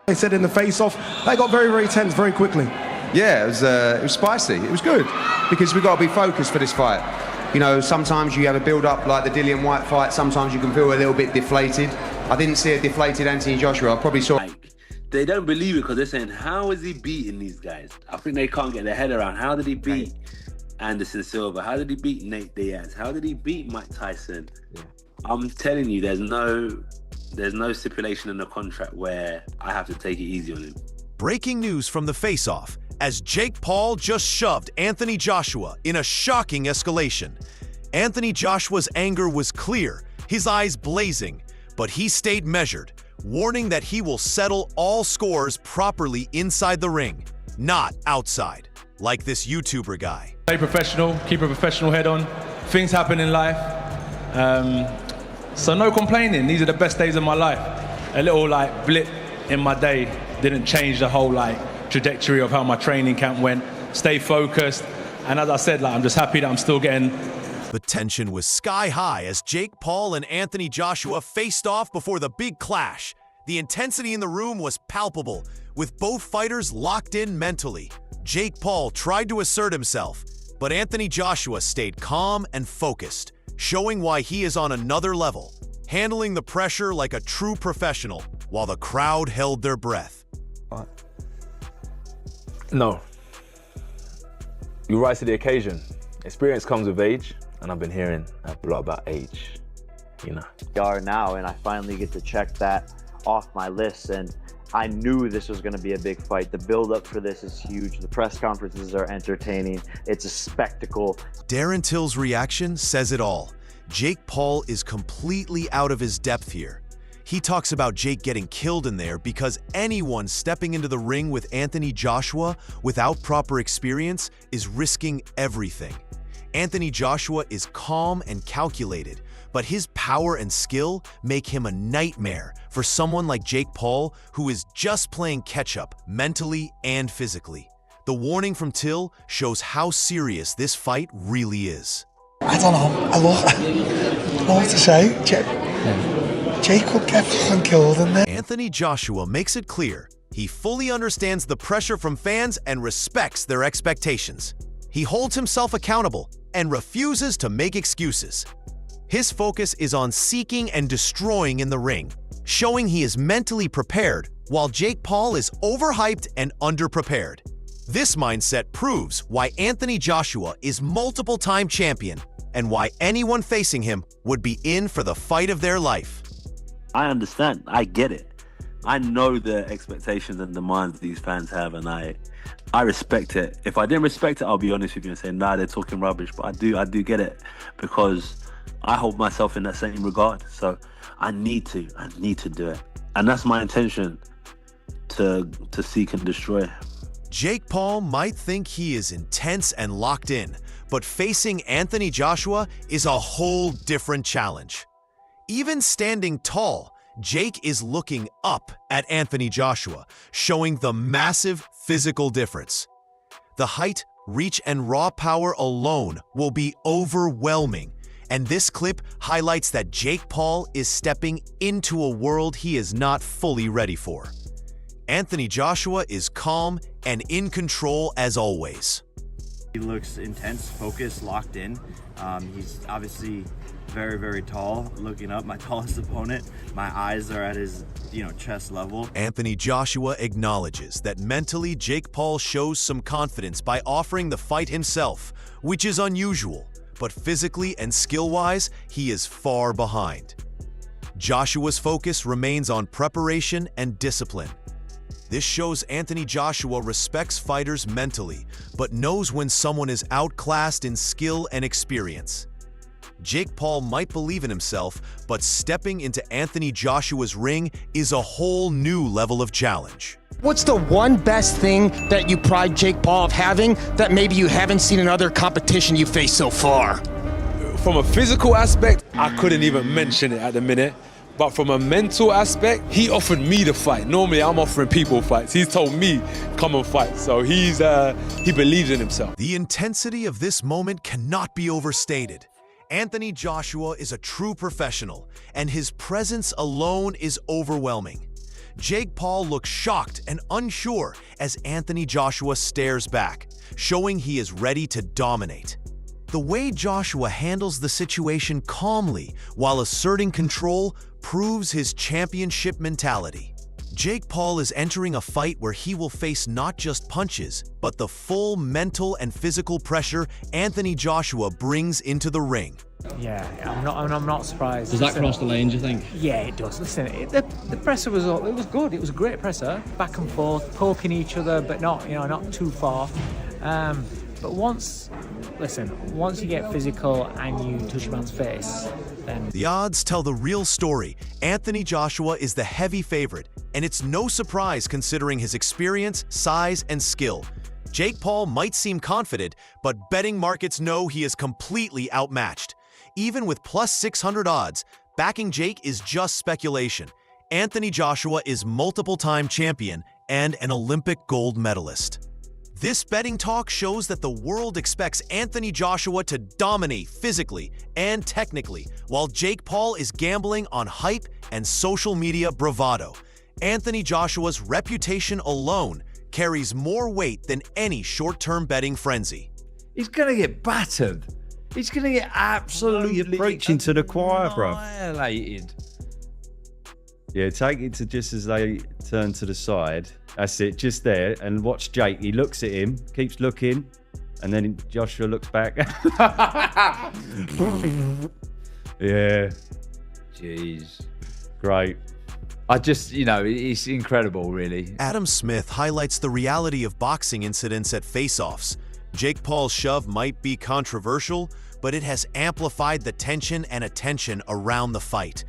They said in the face-off, they got very, very tense very quickly. Yeah, it was spicy. It was good because we've got to be focused for this fight. You know, sometimes you have a build-up like the Dillian White fight. Sometimes you can feel a little bit deflated. I didn't see a deflated Anthony Joshua. I probably saw... Like, they don't believe it because they're saying, how is he beating these guys? I think they can't get their head around. How did he beat Anderson Silva? How did he beat Nate Diaz? How did he beat Mike Tyson? Yeah. I'm telling you, there's no stipulation in the contract where I have to take it easy on him. Breaking news from the face-off, as Jake Paul just shoved Anthony Joshua in a shocking escalation. Anthony Joshua's anger was clear, his eyes blazing, but he stayed measured, warning that he will settle all scores properly inside the ring, not outside, like this YouTuber guy. Stay professional, keep a professional head on. Things happen in life, so no complaining. These are the best days of my life. A little like blip in my day didn't change the whole like trajectory of how my training camp went. Stay focused, and as I said, like I'm just happy that I'm still getting. The tension was sky high as Jake Paul and Anthony Joshua faced off before the big clash. The intensity in the room was palpable, with both fighters locked in mentally. Jake Paul tried to assert himself, but Anthony Joshua stayed calm and focused, showing why he is on another level, handling the pressure like a true professional, while the crowd held their breath. No. You rise to the occasion. Experience comes with age, and I've been hearing a lot about age, you know. We are now, and I finally get to check that off my list, and I knew this was going to be a big fight. The build-up for this is huge. The press conferences are entertaining. It's a spectacle. Darren Till's reaction says it all. Jake Paul is completely out of his depth here. He talks about Jake getting killed in there because anyone stepping into the ring with Anthony Joshua without proper experience is risking everything. Anthony Joshua is calm and calculated, but his power and skill make him a nightmare for someone like Jake Paul, who is just playing catch-up mentally and physically. The warning from Till shows how serious this fight really is. I don't know. I don't know what to say. Jake could get fucking killed in there. Anthony Joshua makes it clear he fully understands the pressure from fans and respects their expectations. He holds himself accountable and refuses to make excuses. His focus is on seeking and destroying in the ring, showing he is mentally prepared, while Jake Paul is overhyped and underprepared. This mindset proves why Anthony Joshua is multiple-time champion and why anyone facing him would be in for the fight of their life. I understand. I get it. I know the expectations and demands these fans have, and I respect it. If I didn't respect it, I'll be honest with you and say, nah, they're talking rubbish. But I do get it, because I hold myself in that same regard. So I need to do it. And that's my intention, to seek and destroy. Jake Paul might think he is intense and locked in, but facing Anthony Joshua is a whole different challenge. Even standing tall, Jake is looking up at Anthony Joshua, showing the massive physical difference. The height, reach, and raw power alone will be overwhelming, and this clip highlights that Jake Paul is stepping into a world he is not fully ready for. Anthony Joshua is calm and in control as always. He looks intense, focused, locked in. He's obviously very, very tall. Looking up, my tallest opponent. My eyes are at his, chest level. Anthony Joshua acknowledges that mentally Jake Paul shows some confidence by offering the fight himself, which is unusual, but physically and skill-wise, he is far behind. Joshua's focus remains on preparation and discipline. This shows Anthony Joshua respects fighters mentally, but knows when someone is outclassed in skill and experience. Jake Paul might believe in himself, but stepping into Anthony Joshua's ring is a whole new level of challenge. What's the one best thing that you pride Jake Paul of having that maybe you haven't seen in other competition you faced so far? From a physical aspect, I couldn't even mention it at the minute. But from a mental aspect, he offered me the fight. Normally, I'm offering people fights. He's told me, come and fight. So he believes in himself. The intensity of this moment cannot be overstated. Anthony Joshua is a true professional, and his presence alone is overwhelming. Jake Paul looks shocked and unsure as Anthony Joshua stares back, showing he is ready to dominate. The way Joshua handles the situation calmly while asserting control proves his championship mentality. Jake Paul is entering a fight where he will face not just punches, but the full mental and physical pressure Anthony Joshua brings into the ring. Yeah, I'm not surprised. Does that cross the ane, do you think? Yeah, it does. Listen, the presser was good. It was a great presser, back and forth, poking each other, but not too far. But once you get physical and you touch a man's face, then... The odds tell the real story. Anthony Joshua is the heavy favorite, and it's no surprise considering his experience, size, and skill. Jake Paul might seem confident, but betting markets know he is completely outmatched. Even with plus 600 odds, backing Jake is just speculation. Anthony Joshua is multiple-time champion and an Olympic gold medalist. This betting talk shows that the world expects Anthony Joshua to dominate physically and technically, while Jake Paul is gambling on hype and social media bravado. Anthony Joshua's reputation alone carries more weight than any short-term betting frenzy. He's going to get battered. He's going to get absolutely... You're preaching to the choir, bro. Annihilated. Yeah, take it to just as they turn to the side. That's it, just there. And watch Jake. He looks at him, keeps looking, and then Joshua looks back. Yeah. Jeez. Great. I just, it's incredible, really. Adam Smith highlights the reality of boxing incidents at face-offs. Jake Paul's shove might be controversial, but it has amplified the tension and attention around the fight.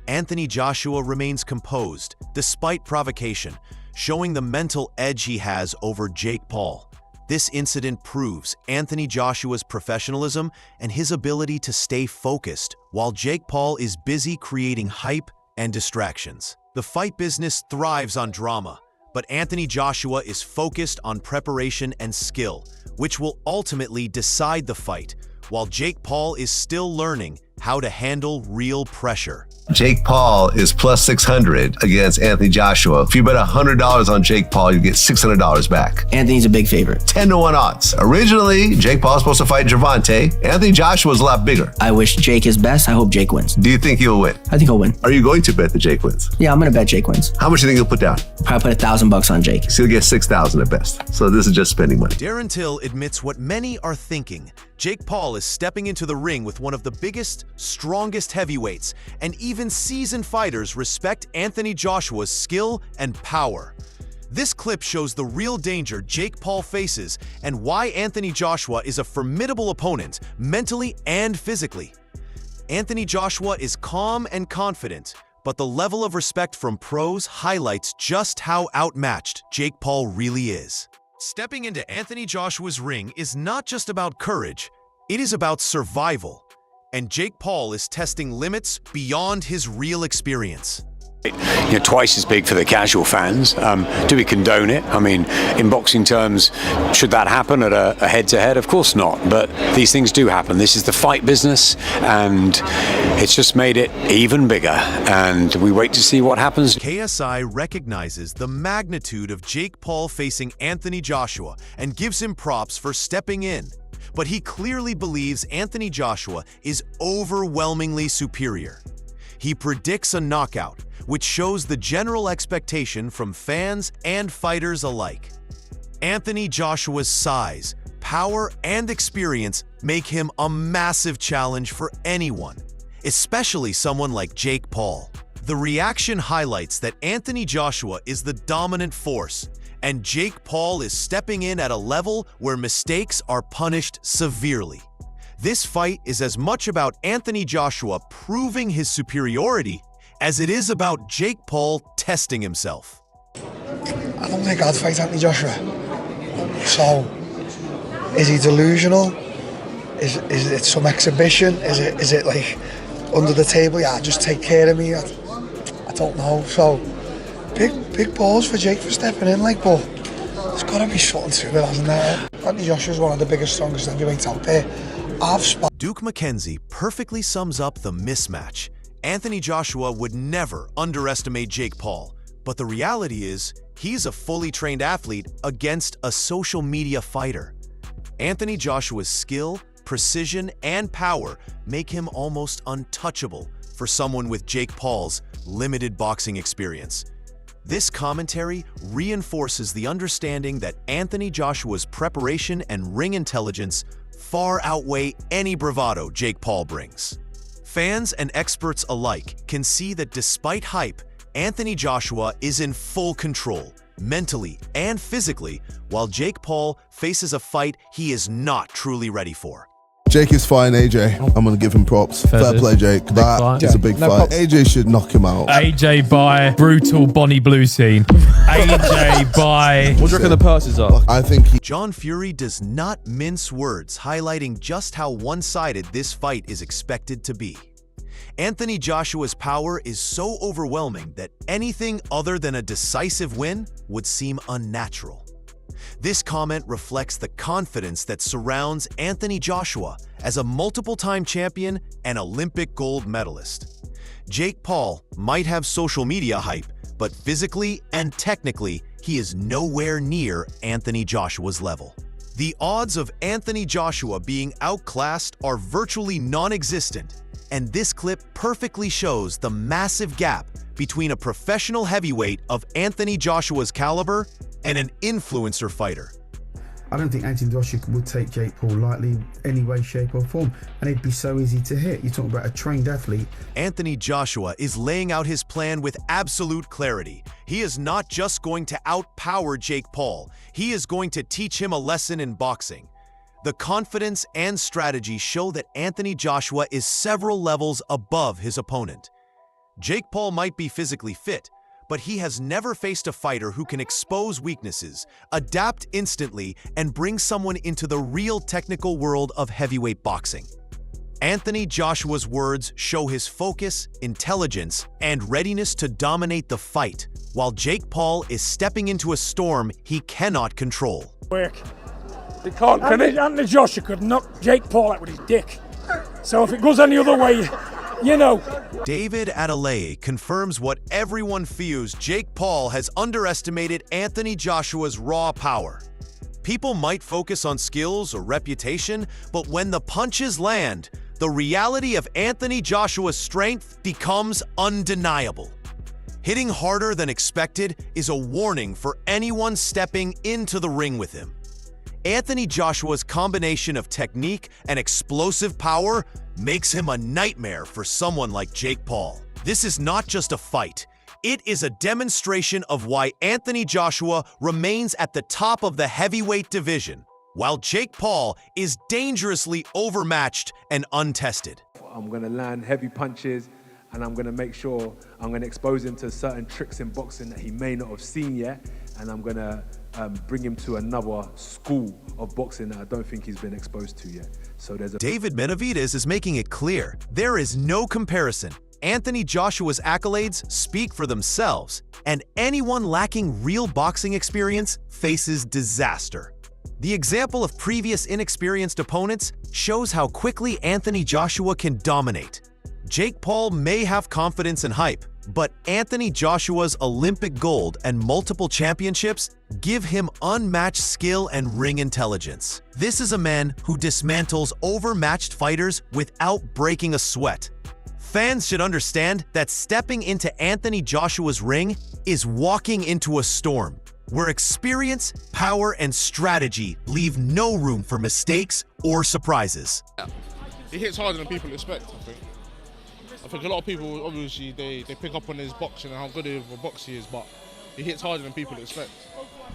Anthony Joshua remains composed, despite provocation, showing the mental edge he has over Jake Paul. This incident proves Anthony Joshua's professionalism and his ability to stay focused, while Jake Paul is busy creating hype and distractions. The fight business thrives on drama, but Anthony Joshua is focused on preparation and skill, which will ultimately decide the fight, while Jake Paul is still learning how to handle real pressure. Jake Paul is plus 600 against Anthony Joshua. If you bet $100 on Jake Paul, you get $600 back. Anthony's a big favorite. 10-1 odds. Originally, Jake Paul was supposed to fight Gervonta. Anthony Joshua is a lot bigger. I wish Jake his best. I hope Jake wins. Do you think he'll win? I think he'll win. Are you going to bet that Jake wins? Yeah, I'm going to bet Jake wins. How much do you think he'll put down? Probably put $1,000 on Jake. So he'll get $6,000 at best. So this is just spending money. Darren Till admits what many are thinking. Jake Paul is stepping into the ring with one of the biggest, strongest heavyweights, and even seasoned fighters respect Anthony Joshua's skill and power. This clip shows the real danger Jake Paul faces and why Anthony Joshua is a formidable opponent, mentally and physically. Anthony Joshua is calm and confident, but the level of respect from pros highlights just how outmatched Jake Paul really is. Stepping into Anthony Joshua's ring is not just about courage, it is about survival. And Jake Paul is testing limits beyond his real experience. Twice as big for the casual fans. Do we condone it? I mean, in boxing terms, should that happen at a head-to-head? Of course not, but these things do happen. This is the fight business, and it's just made it even bigger, and we wait to see what happens. KSI recognizes the magnitude of Jake Paul facing Anthony Joshua and gives him props for stepping in. But he clearly believes Anthony Joshua is overwhelmingly superior. He predicts a knockout, which shows the general expectation from fans and fighters alike. Anthony Joshua's size, power, and experience make him a massive challenge for anyone, especially someone like Jake Paul. The reaction highlights that Anthony Joshua is the dominant force, and Jake Paul is stepping in at a level where mistakes are punished severely. This fight is as much about Anthony Joshua proving his superiority as it is about Jake Paul testing himself. I don't think I'd fight Anthony Joshua. So, is he delusional? Is it some exhibition? Is it like under the table? Yeah, just take care of me. I don't know. So, big balls for Jake for stepping in, but there's got to be something to it, hasn't there? Anthony Joshua's one of the biggest, strongest heavyweights out there. Duke McKenzie perfectly sums up the mismatch. Anthony Joshua would never underestimate Jake Paul, But the reality is, he's a fully trained athlete against a social media fighter. Anthony Joshua's skill, precision, and power make him almost untouchable for someone with Jake Paul's limited boxing experience. This commentary reinforces the understanding that Anthony Joshua's preparation and ring intelligence far outweigh any bravado Jake Paul brings. Fans and experts alike can see that despite hype, Anthony Joshua is in full control, mentally and physically, while Jake Paul faces a fight he is not truly ready for. Jake is fine, AJ. I'm going to give him props. Fair play, Jake. That is a big fight. AJ should knock him out. AJ by brutal Bonnie Blue scene. AJ by... What do you reckon the purses are? I think John Fury does not mince words, highlighting just how one-sided this fight is expected to be. Anthony Joshua's power is so overwhelming that anything other than a decisive win would seem unnatural. This comment reflects the confidence that surrounds Anthony Joshua as a multiple-time champion and Olympic gold medalist. Jake Paul might have social media hype, but physically and technically, he is nowhere near Anthony Joshua's level. The odds of Anthony Joshua being outclassed are virtually non-existent, and this clip perfectly shows the massive gap between a professional heavyweight of Anthony Joshua's caliber and an influencer fighter. I don't think Anthony Joshua would take Jake Paul lightly any way, shape or form, and it'd be so easy to hit. You're talking about a trained athlete. Anthony Joshua is laying out his plan with absolute clarity. He is not just going to outpower Jake Paul, he is going to teach him a lesson in boxing. The confidence and strategy show that Anthony Joshua is several levels above his opponent. Jake Paul might be physically fit, but he has never faced a fighter who can expose weaknesses, adapt instantly, and bring someone into the real technical world of heavyweight boxing. Anthony Joshua's words show his focus, intelligence, and readiness to dominate the fight, while Jake Paul is stepping into a storm he cannot control. Work. They can't, can it? Anthony Joshua could knock Jake Paul out with his dick. So if it goes any other way, you know. David Adelaide confirms what everyone fears: Jake Paul has underestimated Anthony Joshua's raw power. People might focus on skills or reputation, but when the punches land, the reality of Anthony Joshua's strength becomes undeniable. Hitting harder than expected is a warning for anyone stepping into the ring with him. Anthony Joshua's combination of technique and explosive power makes him a nightmare for someone like Jake Paul. This is not just a fight. It is a demonstration of why Anthony Joshua remains at the top of the heavyweight division, while Jake Paul is dangerously overmatched and untested. I'm going to land heavy punches, and I'm going to make sure I'm going to expose him to certain tricks in boxing that he may not have seen yet, and I'm going to bring him to another school of boxing that I don't think he's been exposed to yet. So there's David Benavides is making it clear there is no comparison. Anthony Joshua's accolades speak for themselves, and anyone lacking real boxing experience faces disaster. The example of previous inexperienced opponents shows how quickly Anthony Joshua can dominate. Jake Paul may have confidence and hype, but Anthony Joshua's Olympic gold and multiple championships give him unmatched skill and ring intelligence. This is a man who dismantles overmatched fighters without breaking a sweat. Fans should understand that stepping into Anthony Joshua's ring is walking into a storm, where experience, power, and strategy leave no room for mistakes or surprises. He hits harder than people expect, I think. I think a lot of people, obviously, they pick up on his boxing and how good of a boxer he is, but he hits harder than people expect.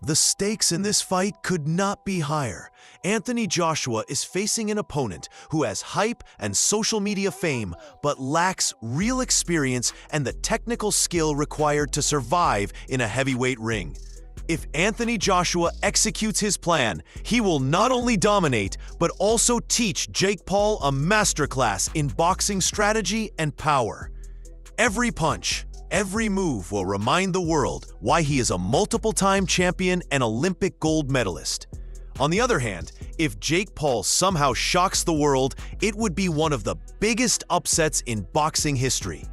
The stakes in this fight could not be higher. Anthony Joshua is facing an opponent who has hype and social media fame, but lacks real experience and the technical skill required to survive in a heavyweight ring. If Anthony Joshua executes his plan, he will not only dominate, but also teach Jake Paul a masterclass in boxing strategy and power. Every punch, every move will remind the world why he is a multiple-time champion and Olympic gold medalist. On the other hand, if Jake Paul somehow shocks the world, it would be one of the biggest upsets in boxing history.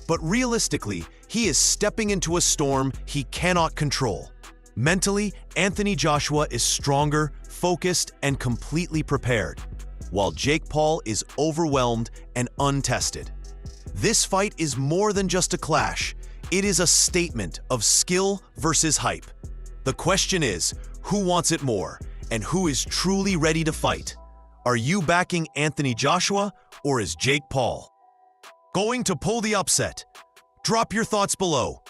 But realistically, he is stepping into a storm he cannot control. Mentally, Anthony Joshua is stronger, focused, and completely prepared, while Jake Paul is overwhelmed and untested. This fight is more than just a clash. It is a statement of skill versus hype. The question is, who wants it more, and who is truly ready to fight? Are you backing Anthony Joshua, or is Jake Paul going to pull the upset? Drop your thoughts below.